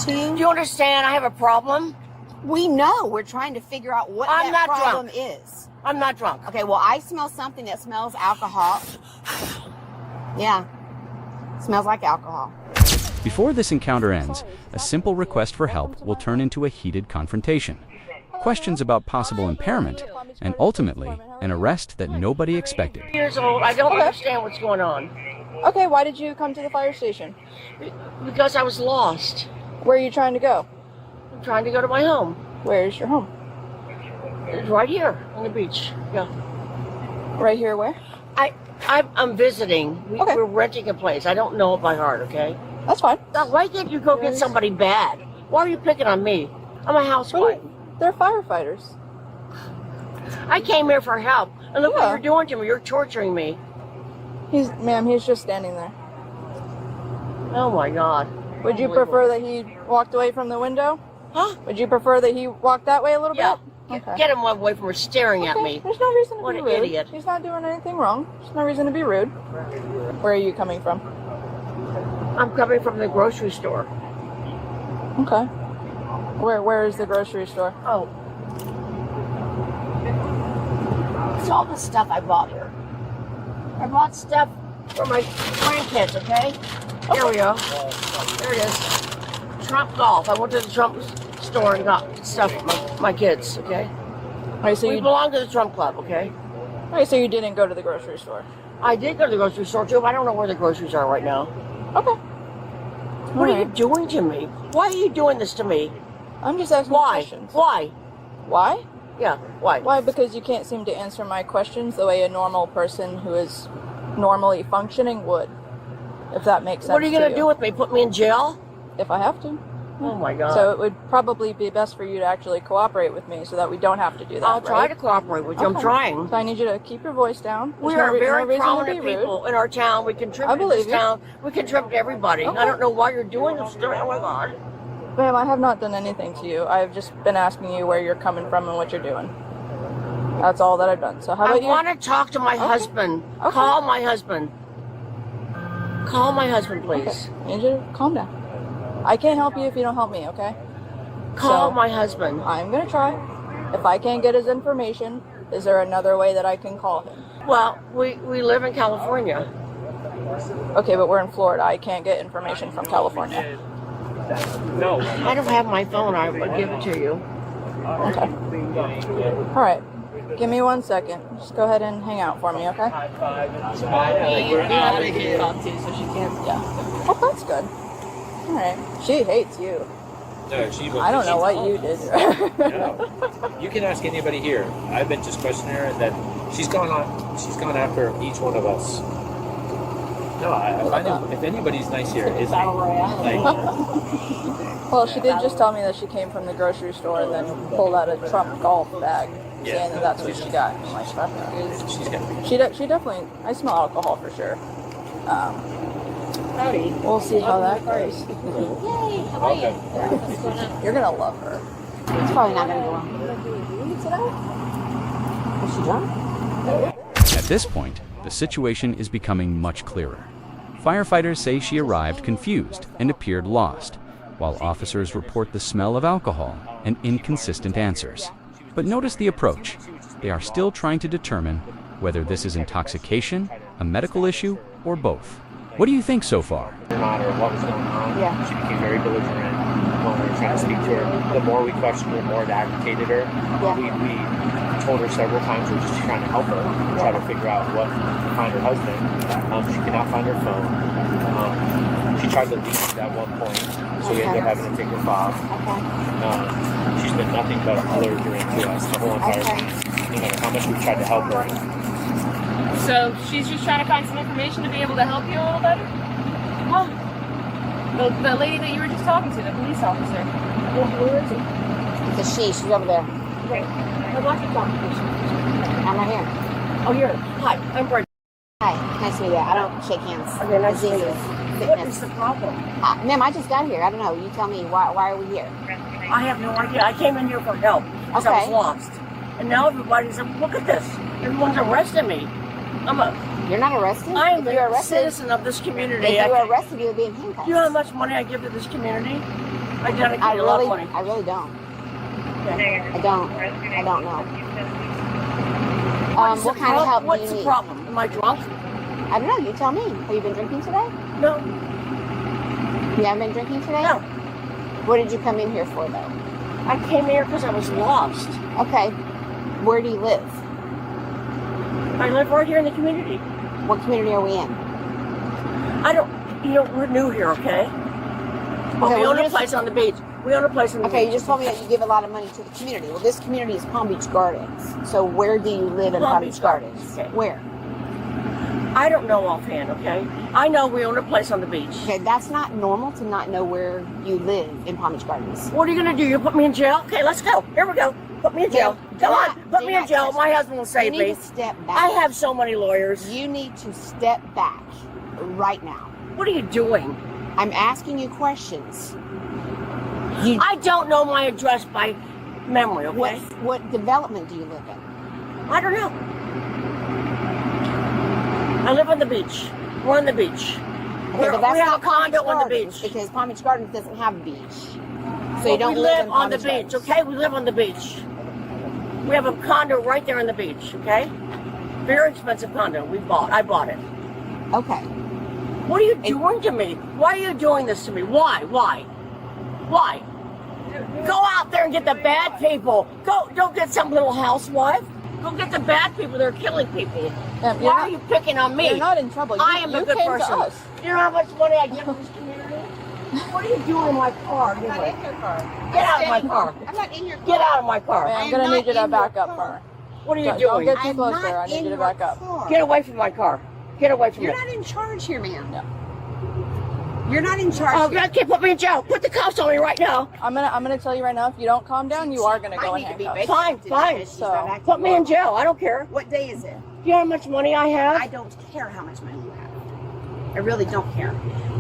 to you? Do you understand? I have a problem. We know. We're trying to figure out what that problem is. I'm not drunk. Okay, well, I smell something that smells alcohol. Yeah. Smells like alcohol. Before this encounter ends, a simple request for help will turn into a heated confrontation. Questions about possible impairment, and ultimately, an arrest that nobody expected. Years old. I don't understand what's going on. Okay, why did you come to the fire station? Because I was lost. Where are you trying to go? I'm trying to go to my home. Where is your home? It's right here on the beach. Yeah. Right here where? I'm visiting. Okay. We're renting a place. I don't know it by heart, okay? That's fine. Now, why can't you go get somebody bad? Why are you picking on me? I'm a housewife. They're firefighters. I came here for help. And look what you're doing to me. You're torturing me. Ma'am, he's just standing there. Oh my God. Would you prefer that he walked away from the window? Huh? Would you prefer that he walked that way a little Yeah. bit? Okay. Get him away from her staring at me. There's no reason to What be an rude. idiot. He's not doing anything wrong. There's no reason to be rude. Where are you coming from? I'm coming from the grocery store. Okay. Where is the grocery store? Oh. It's all the stuff I bought here. I bought stuff for my grandkids, okay? Here we go. There it is. Trump Golf. I went to the Trump store and got stuff for my kids, okay? Right, so we you belong to the Trump Club, okay? Right, so you didn't go to the grocery store? I did go to the grocery store too, but I don't know where the groceries are right now. Okay. What are you doing to me? Why are you doing this to me? I'm just asking questions. Why? Why? Yeah, why? Why? Because you can't seem to answer my questions the way a normal person who is normally functioning would. If that makes sense. What are you going to do with me? Put me in jail? If I have to. Oh my God. So it would probably be best for you to actually cooperate with me so that we don't have to do that. I'll try to cooperate with you. Okay. I'm trying. So I need you to keep your voice down. We are very prominent people in our town. We contribute to this town. We contribute to everybody. Okay. I don't know why you're doing this to me. Oh my God. Ma'am, I have not done anything to you. I've just been asking you where you're coming from and what you're doing. That's all that I've done. So how about you? I want to talk to my husband. Okay. Call my husband. Call my husband, please. Okay. I need you to calm down. I can't help you if you don't help me, okay? Call my husband. I'm going to try. If I can't get his information, is there another way that I can call him? Well, we live in California. Okay, but we're in Florida. I can't get information from California. No. I don't have my phone. I would give it to you. Okay. All right. Give me 1 second. Just go ahead and hang out for me, okay? Yeah. Oh, that's good. All right. She hates you. No, I don't know what you did. No. You can ask anybody here. I've been just questioning her, and then she's gone after each one of us. No, I find if anybody's nice here, it's like. Well, she did just tell me that she came from the grocery store and then pulled out a Trump golf bag, saying that that's what she got. I'm like, she definitely. I smell alcohol for sure. Howdy. We'll see how that goes. Yay, how are you? Yeah. You're gonna love her. It's probably not going to go on. Is she drunk? At this point, the situation is becoming much clearer. Firefighters say she arrived confused and appeared lost, while officers report the smell of alcohol and inconsistent answers. But notice the approach. They are still trying to determine whether this is intoxication, a medical issue, or both. What do you think so far? Not or what was going on. Yeah. She became very belligerent when we were trying to speak to her. The more we questioned her, the more it agitated her. Yeah. We told her several times we're just trying to help her, try to figure out what to find her husband. She could not find her phone. She tried to leave at one point, so we ended up having to take her fob. She's been nothing but belligerent to us the whole entire time. No matter how much we tried to help her. So she's just trying to find some information to be able to help you a little better? Huh? The lady that you were just talking to, the police officer. Where is it? It's a she. She's over there. Okay. I'd like to talk to you. I'm right here. Oh, here. Hi, I'm Brenda. Hi. Nice to meet you. I don't shake hands. Okay, nice to meet you. Fitness. What is the problem? Ma'am, I just got here. I don't know. You tell me. Why are we here? I have no idea. I came in here for help because I was lost. And now everybody's like, look at this. Everyone's arresting me. You're not arrested? I am a citizen of this community. If you were arrested, you would be in handcuffs. Do you know how much money I give to this community? Identity I a lot really, of money. I really don't. I don't know. What kind of help do What's you the need? problem? Am I drunk? I don't know. You tell me. Have you been drinking today? No. You haven't been drinking today? No. What did you come in here for, though? I came here because I was lost. Okay. Where do you live? I live right here in the community. What community are we in? We're new here, okay? But Okay, we well, own a just- place on the beach. We own a place on the Okay, beach. you just told me that you give a lot of money to the community. Well, this community is Palm Beach Gardens. So where do you live in Palm Beach Gardens? Okay. Where? I don't know offhand, okay? I know we own a place on the beach. Okay, that's not normal to not know where you live in Palm Beach Gardens. What are you going to do? You put me in jail? Okay, let's go. Here we go. Put me in jail. Come on. Put me in jail. My husband will save You me. need to step back. I have so many lawyers. You need to step back right now. What are you doing? I'm asking you questions. I don't know my address by memory, okay? What development do you live in? I don't know. I live on the beach. We're on the beach. Okay, but that's we have not a condo Palm on the Gardens, beach. because Palm Beach Gardens doesn't have a beach. So But you don't we live live in on Palm the Beach beach, Gardens. okay? We live on the beach. We have a condo right there on the beach, okay? Very expensive condo. I bought it. Okay. What are you doing to me? Why are you doing this to me? Why? Go out there and get the bad people. Don't get some little housewife. Go get the bad people that are killing people. Why are you picking on me? You're not in trouble. I am a good came person. To us. You know how much money I give in this community? What are you doing in my car? I'm not in your car. Get out of my car. I'm not in your car. Get out of my car. I'm I'm gonna not need you to in back your up car. for What are you Don't doing? get too I'm closer. not I need in you to your back up. car. Get away from my car. Get away from You're me. not in charge here, ma'am. No. You're not in charge Oh, here. God, can't put me in jail. Put the cuffs on me right now. I'm gonna tell you right now. If you don't calm down, you are gonna go I in need to be handcuffs. Fine, vacated fine. because she's So, not acting Put me in normal. jail. I don't care. What day is it? You know how much money I have? I don't care how much money you have. I really don't care.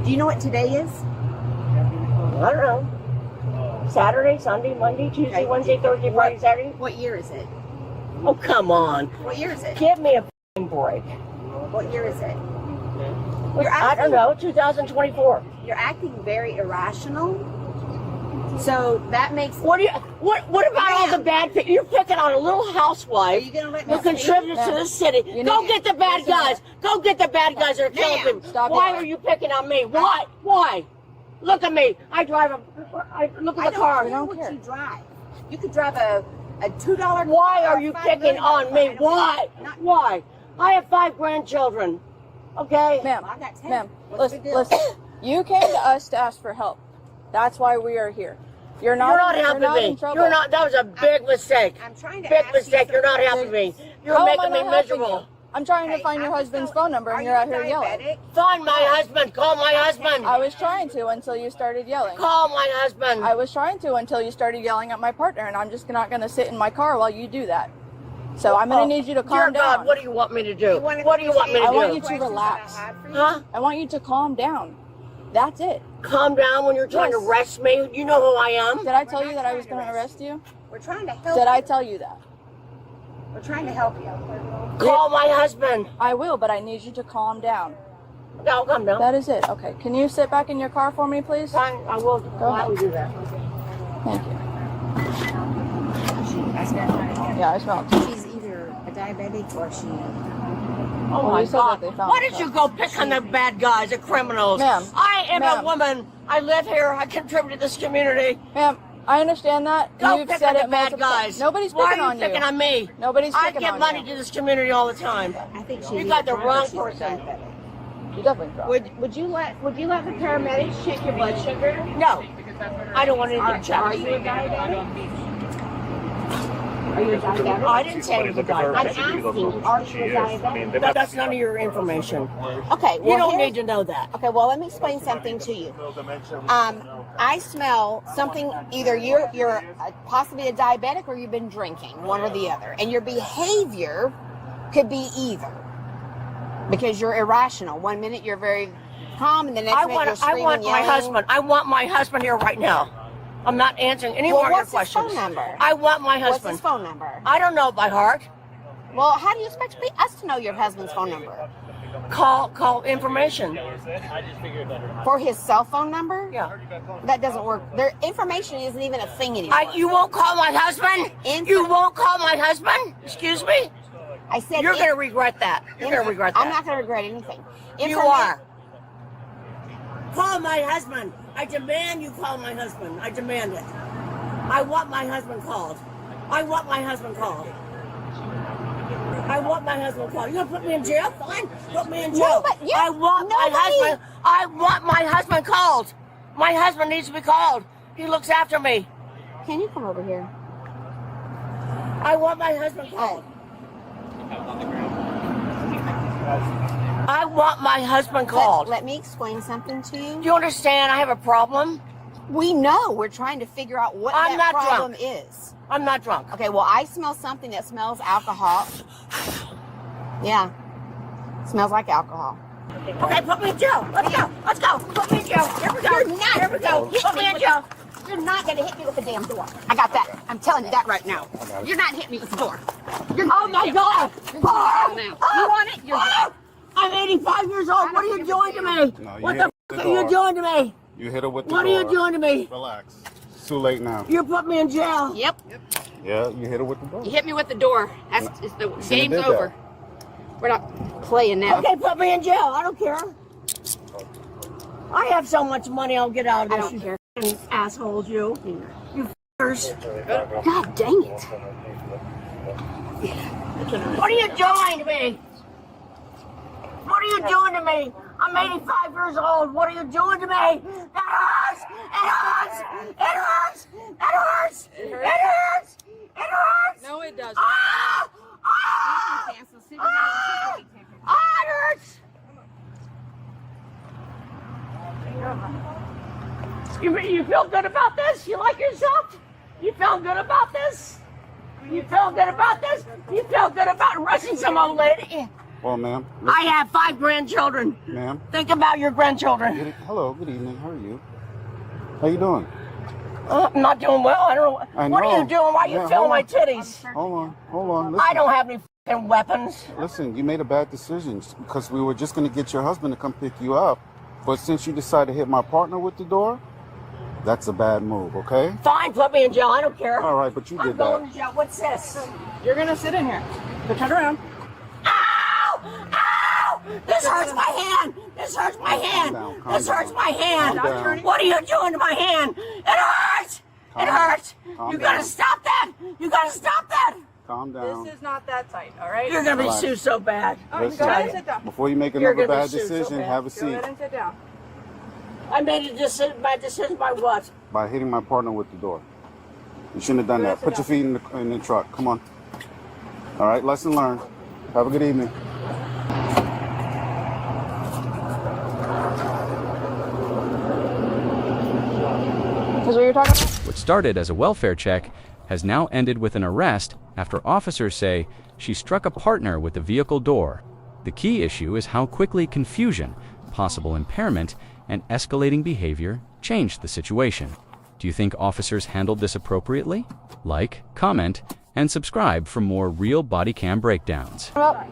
Do you know what today is? I don't know. Saturday, Sunday, Monday, Tuesday, Okay. Wednesday, Thursday, Friday, Saturday. What year is it? Oh, come on. What year is it? Give me a f***ing break. What year is it? I don't know. 2024. You're acting very irrational. So that makes. What about all the bad people? You're picking on a little Are housewife you gonna let me who contributes to Ma'am. the city. You Go need- get the bad guys. Go get the bad guys that are killing Ma'am, people. stop Why it. are you picking on me? Why? Why? Look at me. I drive look I at the car. don't care don't what care. you drive. You could drive a $2 Why car are or you $5 picking million on car. me? I don't Why? care. Not- Why? I have 5 grandchildren. Okay? Ma'am, I got 10. ma'am, What's the listen, deal? listen. You came to us to ask for help. That's why we are here. You're not. You're not you're helping not me. In trouble. You're not. That was a big mistake. I'm trying to Big ask you mistake. You're not something. helping me. You're How am I making me not helping miserable. you? I'm trying to Okay, find your I'm husband's just phone number, Are and you you're out here yelling. diabetic? Find my husband. Call my husband. I was trying to until you started yelling. Call my husband. I was trying to until you started yelling at my partner, and I'm just not going to sit in my car while you do that. So I'm going to need you to Dear calm God, down. what do you want me to do? wanna What do you want me to I do? want you to Questions relax. that I had for you? Huh? I want you to calm down. That's it. Calm down when you're trying to Yes. arrest me. You know who I am. Did I tell you that I was going to arrest you? We're trying to help Did I you. tell you that? We're trying to help you. Call my husband. I will, but I need you to calm down. No, calm down. That is it. Okay. Can you sit back in your car for me, please? Fine, I will ahead. gladly do that. Thank you. I smell Yeah, I smell it. She's either a diabetic or she. Oh Well, my you said God. that they found Why it, did so- you go pick on the bad guys, the criminals? Ma'am. I am a Ma'am. woman. I live here. I contribute to this community. Ma'am, I understand that. Go You've pick said on the it bad multiple guys. times. Nobody's Why picking are on you picking you. on me? Nobody's I picking give on money you. to this community all the time. I think she. You got the either wrong drunk or she's person. diabetic. You definitely drunk. Would you let the paramedics check your blood sugar? No, I don't want anything Are checked. you a diabetic? Are you a diabetic? I didn't say I was a I'm diabetic. asking, are you a diabetic? That's none of your information. Okay, well, You don't here's- need to know that. Okay, well, let me explain something to you. I smell something. Either you're possibly a diabetic or you've been drinking, one or the other, and your behavior could be either because you're irrational. One minute you're very calm, and the next minute you're screaming, I want my yelling. husband. I want my husband here right now. I'm not answering any Well, more of your what's his questions. phone number? I want my What's husband. his phone number? I don't know by heart. Well, how do you expect us to know your husband's phone number? call information. For his cell phone number? Yeah. That doesn't work. Their information isn't even a thing anymore. You won't call my husband? You won't call my husband? Excuse me? I said You're going to regret that. You're going to regret that. I'm not going to regret anything. You are. Call my husband. I demand you call my husband. I demand it. I want my husband called. I want my husband called. I want my husband called. You gonna put me in jail? Fine. Put me in jail. No, but I want my husband. I want my husband called. My husband needs to be called. He looks after me. Can you come over here? I want my husband called. I want my husband called. Let me explain something to you. Do you understand? I have a problem. We know. We're trying to figure out what that problem is. I'm not drunk. Okay, well, I smell something that smells alcohol. Yeah. Smells like alcohol. Okay, put me in jail. Let's go. Let's go. Put me in jail. Here we go. You're not. Here we go. Put me in jail. You're not going to hit me with the damn door. I got that. I'm telling you that right now. You're not hitting me with the door. Oh, my God. You want it? You're I'm 85 years old. What are you doing to me? What the f*** are you doing to me? You hit her with the door. What are you doing to me? Relax. It's too late now. You put me in jail. Yep. Yeah, you hit her with the door. You hit me with the door. The game's over. We're not playing now. Okay, put me in jail. I don't care. I have so much money, I'll get out of this. I don't care. You assholes, you. You f***ers. God dang it. What are you doing to me? What are you doing to me? I'm 85 years old. What are you doing to me? That hurts! It hurts! It hurts! It hurts! It hurts! It hurts! No, it doesn't. Ah! Ah! Ah! Ah, it hurts! You feel good about this? You like yourself? You feel good about this? You feel good about this? You feel good about rushing some old lady? Well, ma'am. I have 5 grandchildren. Ma'am. Think about your grandchildren. Hello, good evening. How are you? How you doing? I'm not doing well. I don't know. I What are know. you doing? Why are you Yeah, filling my hold on. titties? Hold on. Listen. I don't have any f***ing weapons. Listen, you made a bad decision because we were just going to get your husband to come pick you up. But since you decided to hit my partner with the door, that's a bad move, okay? Fine, put me in jail. I don't care. All right, but you I'm did going that. to jail. What's this? You're gonna sit in here. So turn around. Ow! Ow! This hurts my hand. This hurts my hand. Calm This down. hurts my hand. Calm down. What are you doing to my hand? It hurts. It hurts. Calm You gotta down. stop that. You gotta stop that. Calm down. This is not that tight, all right? You're gonna be Relax. sued so bad. All right, Listen, go ahead and sit down. before you make You're another gonna be bad sued so decision, bad. have a Go seat. ahead and sit down. I made a decision. My decision by what? By hitting my partner with the door. You shouldn't have done that. Put your feet in the truck. Come on. All right, lesson learned. Have a good evening. Is what you're talking about? What started as a welfare check has now ended with an arrest after officers say she struck a partner with the vehicle door. The key issue is how quickly confusion, possible impairment, and escalating behavior changed the situation. Do you think officers handled this appropriately? Like, comment, and subscribe for more real body cam breakdowns. Yeah.